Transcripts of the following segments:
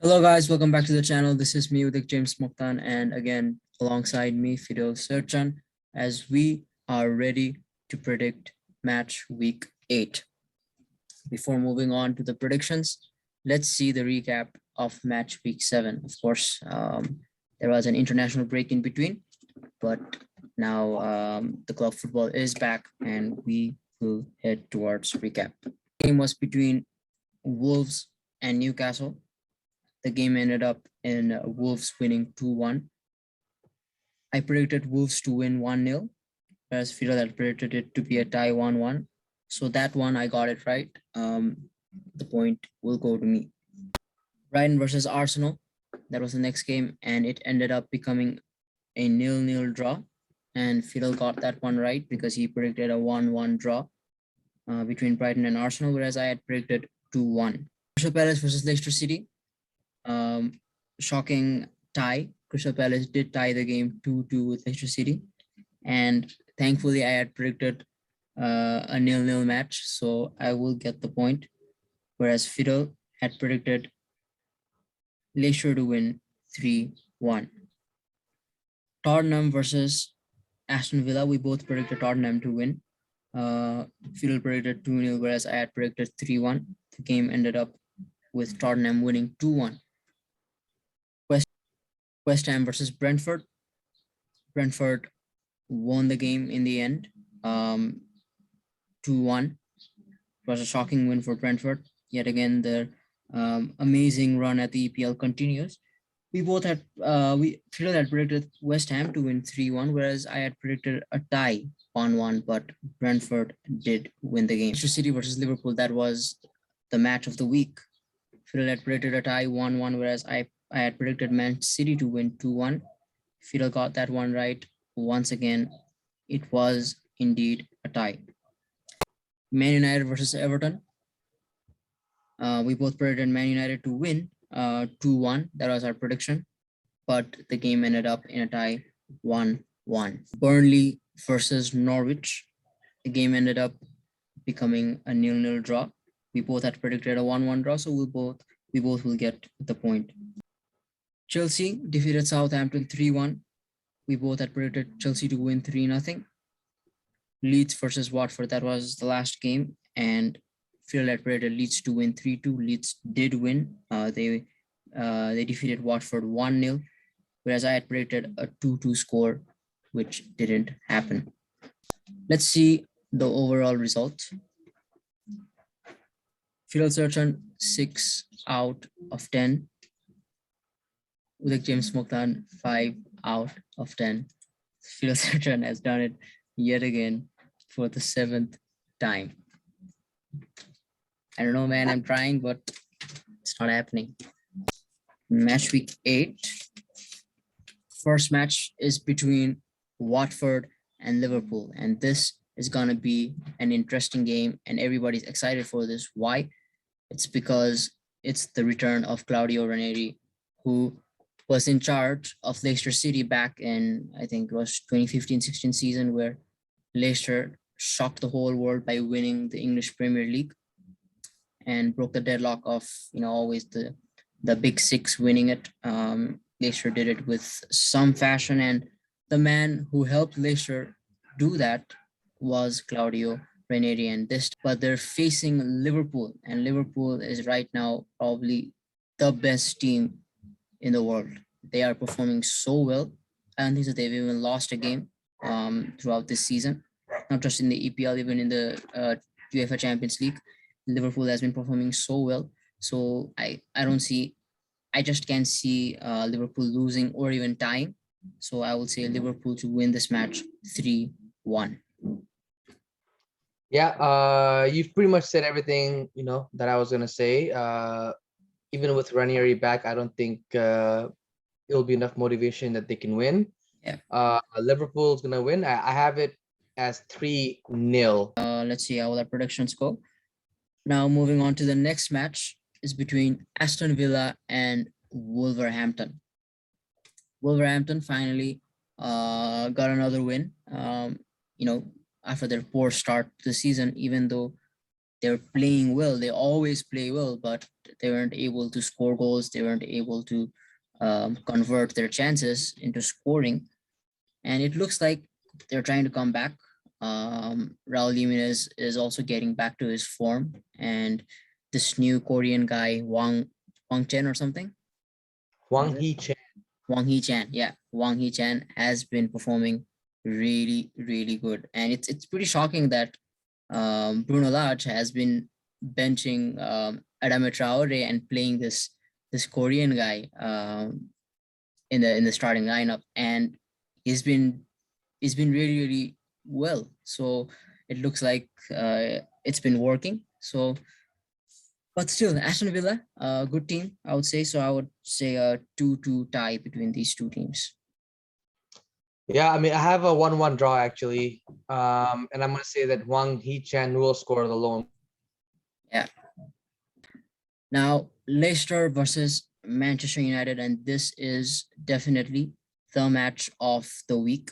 Hello guys, welcome back to the channel. This is me with James Mokhtan, and again alongside me Fidel Serchan, as we are ready to predict match week 8. Before moving on to the predictions, let's see the recap of match week 7. Of course, there was an international break in between, but now the club football is back and we will head towards recap. The game was between Wolves and Newcastle. The game ended up in Wolves winning 2-1. I predicted Wolves to win 1-0, whereas Fidel had predicted it to be a tie 1-1. So that one, I got it right. The point will go to me. Brighton versus Arsenal. That was the next game, and it ended up becoming a 0-0 draw. And Fidel got that one right because he predicted a 1-1 draw between Brighton and Arsenal, whereas I had predicted 2-1. Crystal Palace versus Leicester City. Shocking tie. Crystal Palace did tie the game 2-2 with Leicester City, and thankfully I had predicted a 0-0 match, so I will get the point, whereas Fidel had predicted Leicester to win 3-1. Tottenham versus Aston Villa. We both predicted Tottenham to win. Fidel predicted 2-0, whereas I had predicted 3-1. The game ended up with Tottenham winning 2-1. West Ham versus Brentford. Brentford won the game in the end, 2-1. It was a shocking win for Brentford. Yet again, their amazing run at the EPL continues. We both had Fidel had predicted West Ham to win 3-1, whereas I had predicted a tie 1-1, but Brentford did win the game. Manchester City versus Liverpool. That was the match of the week. Fidel had predicted a tie 1-1, whereas I had predicted Man City to win 2-1. Fidel got that one right. Once again, it was indeed a tie. Man United versus Everton. We both predicted Man United to win 2-1. That was our prediction. But the game ended up in a tie 1-1. Burnley versus Norwich. The game ended up becoming a 0-0 draw. We both had predicted a 1-1 draw, so we both will get the point. Chelsea defeated Southampton 3-1. We both had predicted Chelsea to win 3-0. Leeds versus Watford, that was the last game, and Phil had predicted Leeds to win 3-2. Leeds did win. They defeated Watford 1-0, whereas I had predicted a 2-2 score, which didn't happen. Let's see the overall result. Fidel Serchan 6 out of 10. With James Mokhtan 5 out of 10. Fidel Serchan has done it yet again for the 7th time. I don't know, man. I'm trying, but it's not happening. Match week 8. First match is between Watford and Liverpool, and this is gonna be an interesting game, and everybody's excited for this. Why? It's because it's the return of Claudio Ranieri, who was in charge of Leicester City back in, I think it was 2015-16 season, where Leicester shocked the whole world by winning the English Premier League and broke the deadlock of, always the big six winning it. Leicester did it with some fashion, and the man who helped Leicester do that was Claudio Ranieri. But they're facing Liverpool, and Liverpool is right now probably the best team in the world. They are performing so well. I don't think that they've even lost a game throughout this season, not just in the EPL, even in the UEFA Champions League. Liverpool has been performing so well. So I just can't see Liverpool losing or even tying. So I will say Liverpool to win this match 3-1. Yeah, you've pretty much said everything, that I was going to say. Even with Ranieri back, I don't think it'll be enough motivation that they can win. Yeah. Liverpool's gonna win. I have it as 3-0. Let's see how our predictions go. Now moving on to the next match is between Aston Villa and Wolverhampton. Wolverhampton finally got another win. After their poor start to the season, even though they're playing well. They always play well, but they weren't able to score goals. They weren't able to convert their chances into scoring. And it looks like they're trying to come back. Raul Jimenez is also getting back to his form, and this new Korean guy Wang Chen or something. Huang Was it? Hee Chen. Wang Hee Chan, yeah, Wang Hee Chan has been performing really, really good, and it's pretty shocking that Bruno Lage has been benching Adama Traore and playing this Korean guy in the starting lineup, and he's been he's been really, really well. So it looks like it's been working. So, but still, Aston Villa, a good team, I would say. So I would say a 2-2 tie between these two teams. Yeah, I mean, I have a 1-1 draw actually. And I'm gonna say that Huang Hee Chen will score the lone. Yeah. Now, Leicester versus Manchester United, and this is definitely the match of the week.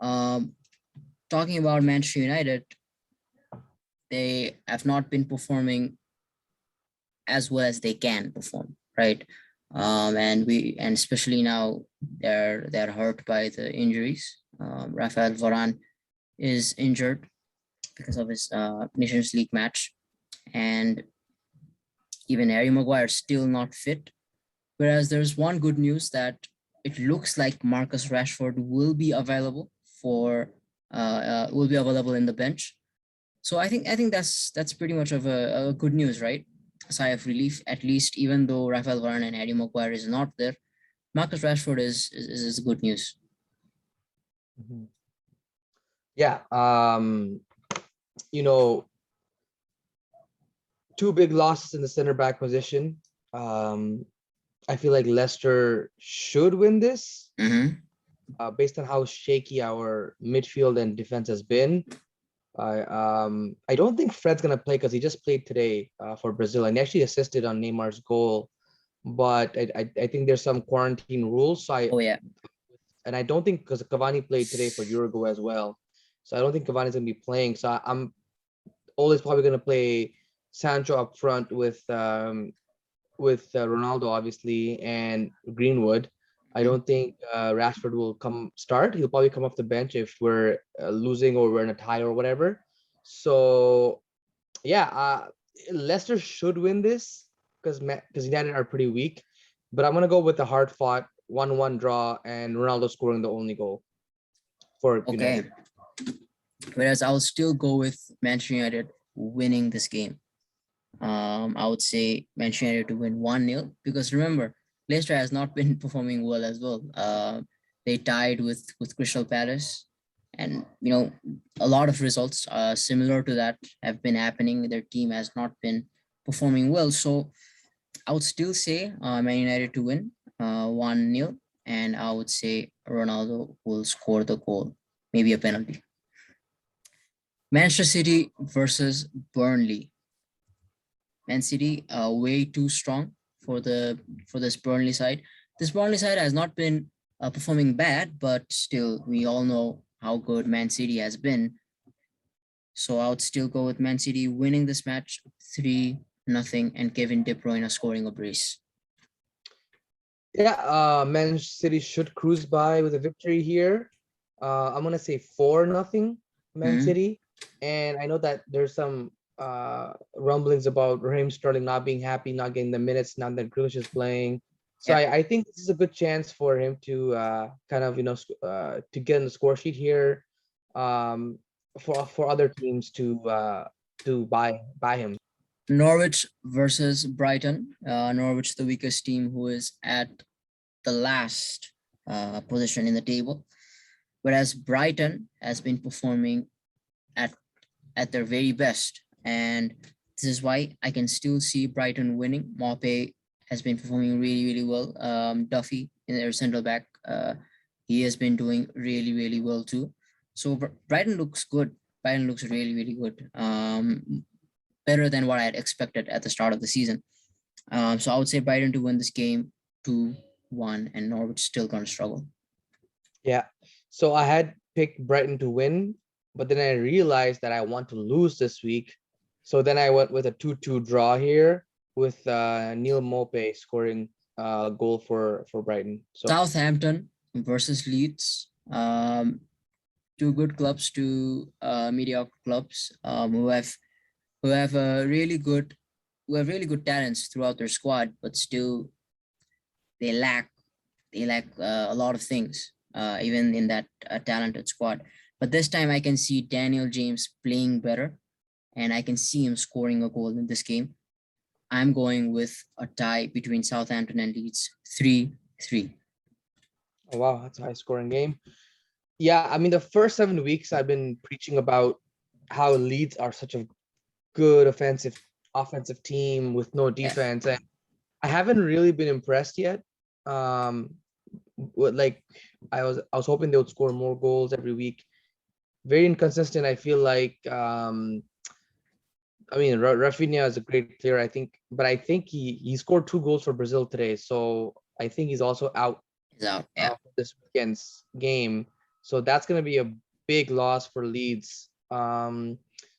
Um, Talking about Manchester United, they have not been performing as well as they can perform, right? And especially now they're hurt by the injuries. Rafael Varane is injured because of his Nations League match, and even Harry Maguire still not fit. Whereas there's one good news that it looks like Marcus Rashford will be available in the bench. So I think that's pretty much of a good news, right? A sigh of relief, at least, even though Rafael Varane and Harry Maguire is not there. Marcus Rashford is good news. Mhm. Yeah. You know, two big losses in the center back position. Um, I feel like Leicester should win this, Mm-hmm. based on how shaky our midfield and defense has been. I don't think Fred's gonna play because he just played today for Brazil and he actually assisted on Neymar's goal. But I think there's some quarantine rules. Oh yeah. And I don't think because Cavani played today for Uruguay as well, so I don't think Cavani's gonna be playing. So I'm always probably gonna play Sancho up front with Ronaldo obviously and Greenwood. I Mhm. don't think Rashford will come start. He'll probably come off the bench if we're losing or we're in a tie or whatever. So yeah, Leicester should win this because United are pretty weak. But I'm gonna go with the hard fought 1-1 draw and Ronaldo scoring the only goal for Okay. United. Whereas I'll still go with Manchester United winning this game. I would say Manchester United to win 1-0 because remember, Leicester has not been performing well as well. They tied with Crystal Palace, and a lot of results similar to that have been happening. Their team has not been performing well, so I would still say Man United to win 1-0, and I would say Ronaldo will score the goal, maybe a penalty. Manchester City versus Burnley. Man City way too strong for this Burnley side. This Burnley side has not been performing bad, but still we all know how good Man City has been. So I would still go with Man City winning this match 3-0 and Kevin De Bruyne scoring a brace. Yeah, Man City should cruise by with a victory here. I'm gonna say 4-0 Man Mhm. City, and I know that there's some rumblings about Raheem Sterling not being happy, not getting the minutes now that Grealish is playing. So Yeah. I think this is a good chance for him to kind of to get in the score sheet here, um, for other teams to buy him. Norwich versus Brighton. Norwich, the weakest team, who is at the last position in the table, whereas Brighton has been performing at their very best, and this is why I can still see Brighton winning. Maupay has been performing really, really well. Duffy in their central back, he has been doing really, really well too. So Brighton looks good. Brighton looks really, really good. Better than what I had expected at the start of the season. So I would say Brighton to win this game 2-1, and Norwich still gonna struggle. Yeah. So I had picked Brighton to win, but then I realized that I want to lose this week. So then I went with a 2-2 draw here with Neil Mope scoring a goal for Brighton. So Southampton versus Leeds. Two good clubs, two mediocre clubs who have a really good who have really good talents throughout their squad, but still they lack a lot of things, even in that talented squad. But this time I can see Daniel James playing better, and I can see him scoring a goal in this game. I'm going with a tie between Southampton and Leeds, 3-3. oh, wow, that's a high scoring game. Yeah, I mean the first 7 weeks I've been preaching about how Leeds are such a good offensive team with no Yeah, defense, and I haven't really been impressed yet. Um, like I was hoping they would score more goals every week. Very inconsistent. I feel like I mean Rafinha is a great player. I think, but I think he scored 2 goals for Brazil today, so I think he's also out he's out. Yeah. for this weekend's game. So that's gonna be a big loss for Leeds.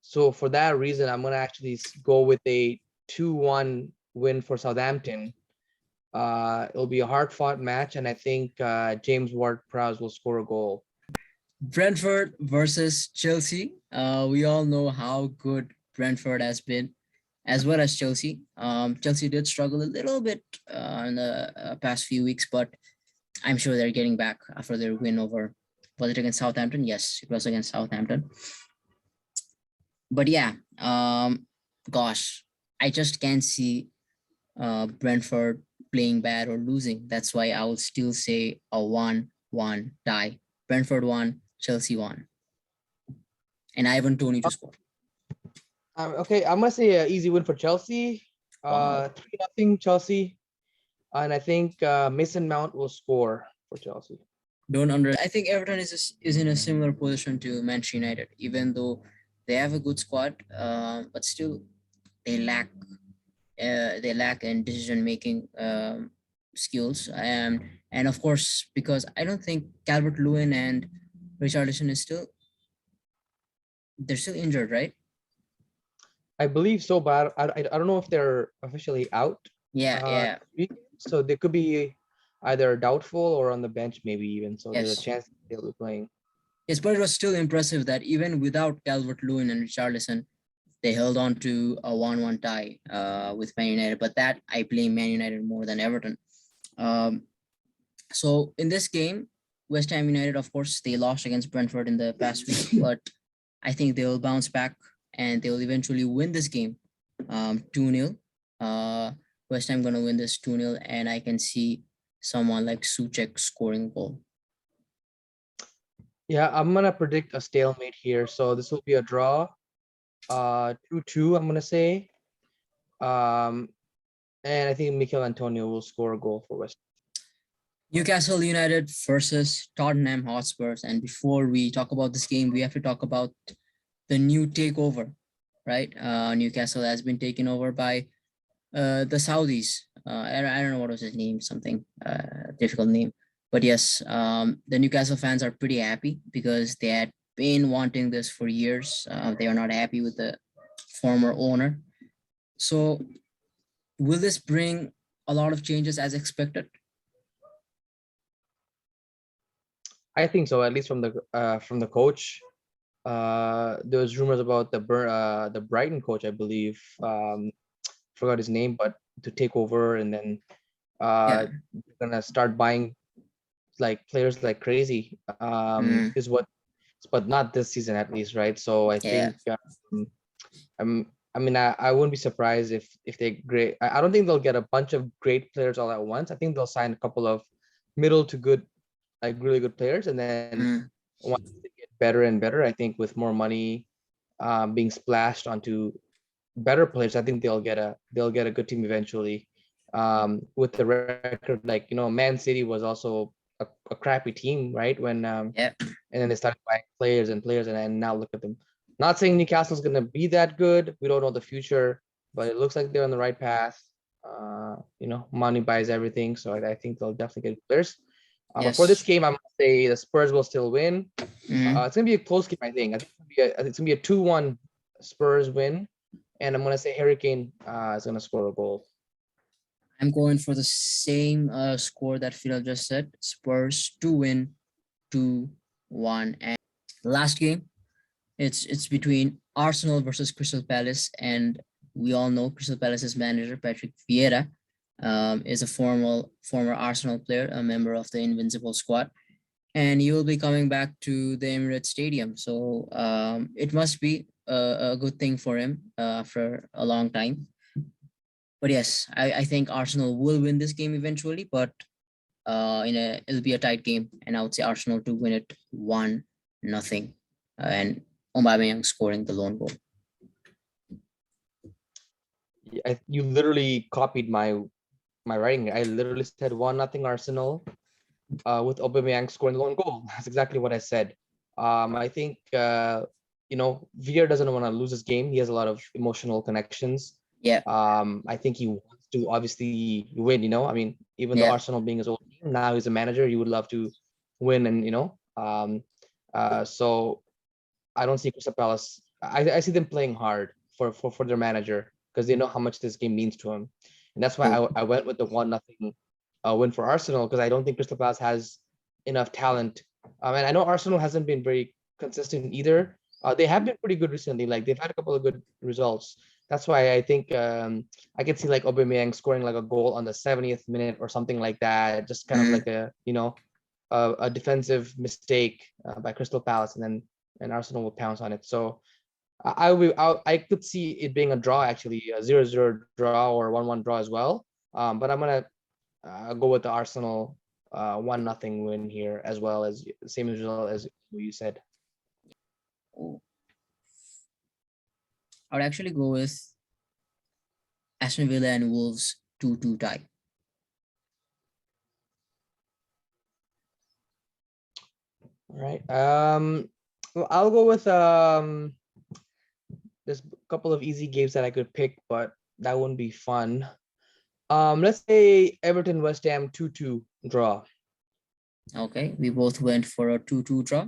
So for that reason, I'm gonna actually go with a 2-1 win for Southampton. It'll be a hard-fought match, and I think James Ward-Prowse will score a goal. Brentford versus Chelsea. We all know how good Brentford has been, as well as Chelsea. Chelsea did struggle a little bit in the past few weeks, but I'm sure they're getting back after their win over. Was it against Southampton? Yes, it was against Southampton. But yeah, gosh, I just can't see Brentford playing bad or losing. That's why I will still say a 1-1 tie. Brentford won, Chelsea won, and Ivan Tony to score. Okay, I'm gonna say an easy win for Chelsea. Wow. 3-0 Chelsea, and I think Mason Mount will score for Chelsea. Don't under. I think Everton is in a similar position to Manchester United, even though they have a good squad, but still they lack in decision making skills. And of course, because I don't think Calvert Lewin and Richarlison is still they're still injured, right? I believe so, but I don't know if they're officially out. Yeah, Uh, yeah, so they could be either doubtful or on the bench, maybe even. So there's a yes. chance they'll be playing. Yes, but it was still impressive that even without Calvert Lewin and Richarlison, they held on to a 1-1 tie with Man United. But that I blame Man United more than Everton. Um, so in this game, West Ham United, of course, they lost against Brentford in the past week, but I think they will bounce back and they will eventually win this game 2-0. West Ham gonna win this 2-0, and I can see someone like Suchek scoring a goal. Yeah, I'm gonna predict a stalemate here. So this will be a draw. 2-2, I'm gonna say. Um, and I think Mikel Antonio will score a goal for West. Newcastle United versus Tottenham Hotspurs. And before we talk about this game, we have to talk about the new takeover, right? Newcastle has been taken over by the Saudis. I don't know what was his name, something difficult name. But yes, the Newcastle fans are pretty happy because they had been wanting this for years. They are not happy with the former owner. So will this bring a lot of changes as expected? I think so, at least from the coach. There was rumors about the Brighton coach, I believe. Forgot his name, but to take over, and then Yeah. gonna start buying like players like crazy. Mm, Is what, but not this season at least, right? So I yeah. think I mean I wouldn't be surprised if they great. I don't think they'll get a bunch of great players all at once. I think they'll sign a couple of middle to good, like really good players, and then Mm, once they get better and better, I think with more money being splashed onto better players, I think they'll get a good team eventually. With the record, like Man City was also a crappy team, right? When yeah. and then they started buying players and players, and now look at them. Not saying Newcastle's gonna be that good. We don't know the future, but it looks like they're on the right path. Money buys everything, so I think they'll definitely get players. But for this Yes. game, I'm gonna say the Spurs will still win. Mm, It's gonna be a close game, I think. I think it's gonna be a 2-1 Spurs win, and I'm gonna say Harry Kane is gonna score a goal. I'm going for the same score that Phil just said. Spurs to win 2-1. And last game, it's between Arsenal versus Crystal Palace, and we all know Crystal Palace's manager Patrick Vieira is a former Arsenal player, a member of the Invincible squad, and he will be coming back to the Emirates Stadium. So it must be a good thing for him after a long time. But yes, I think Arsenal will win this game eventually, but it'll be a tight game, and I would say Arsenal to win it 1-0, and Aubameyang scoring the lone goal. You literally copied my writing. I literally said 1-0 Arsenal, with Aubameyang scoring the lone goal. That's exactly what I said. I think Veer doesn't want to lose his game. He has a lot of emotional connections. Yeah, I think he wants to obviously win. I mean, even though yeah, Arsenal being his old team, now he's a manager, he would love to win, and so I don't see Crystal Palace. I see them playing hard for their manager because they know how much this game means to him, and that's why true. I went with the 1-0 win for Arsenal, because I don't think Crystal Palace has enough talent. And I know Arsenal hasn't been very consistent either. They have been pretty good recently. Like they've had a couple of good results. That's why I think I can see like Aubameyang scoring like a goal on the 70th minute or something like that. Just kind of Mm, like a defensive mistake by Crystal Palace, and Arsenal will pounce on it. So I could see it being a draw, actually, a 0-0 draw or 1-1 draw as well. But I'm gonna go with the Arsenal 1-0 win here, as well as the same result as what you said. oh, I would actually go with Aston Villa and Wolves 2-2 tie. All right. Well, I'll go with there's a couple of easy games that I could pick, but that wouldn't be fun. Let's say Everton West Ham 2-2 draw. Okay, we both went for a 2-2 draw.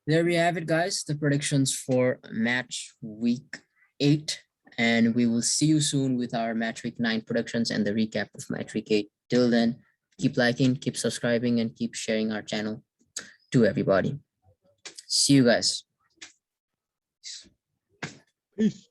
There we have it, guys. The predictions for match week 8. And we will see you soon with our match week 9 predictions and the recap of match week 8. Till then, keep liking, keep subscribing, and keep sharing our channel to everybody. See you guys. Peace.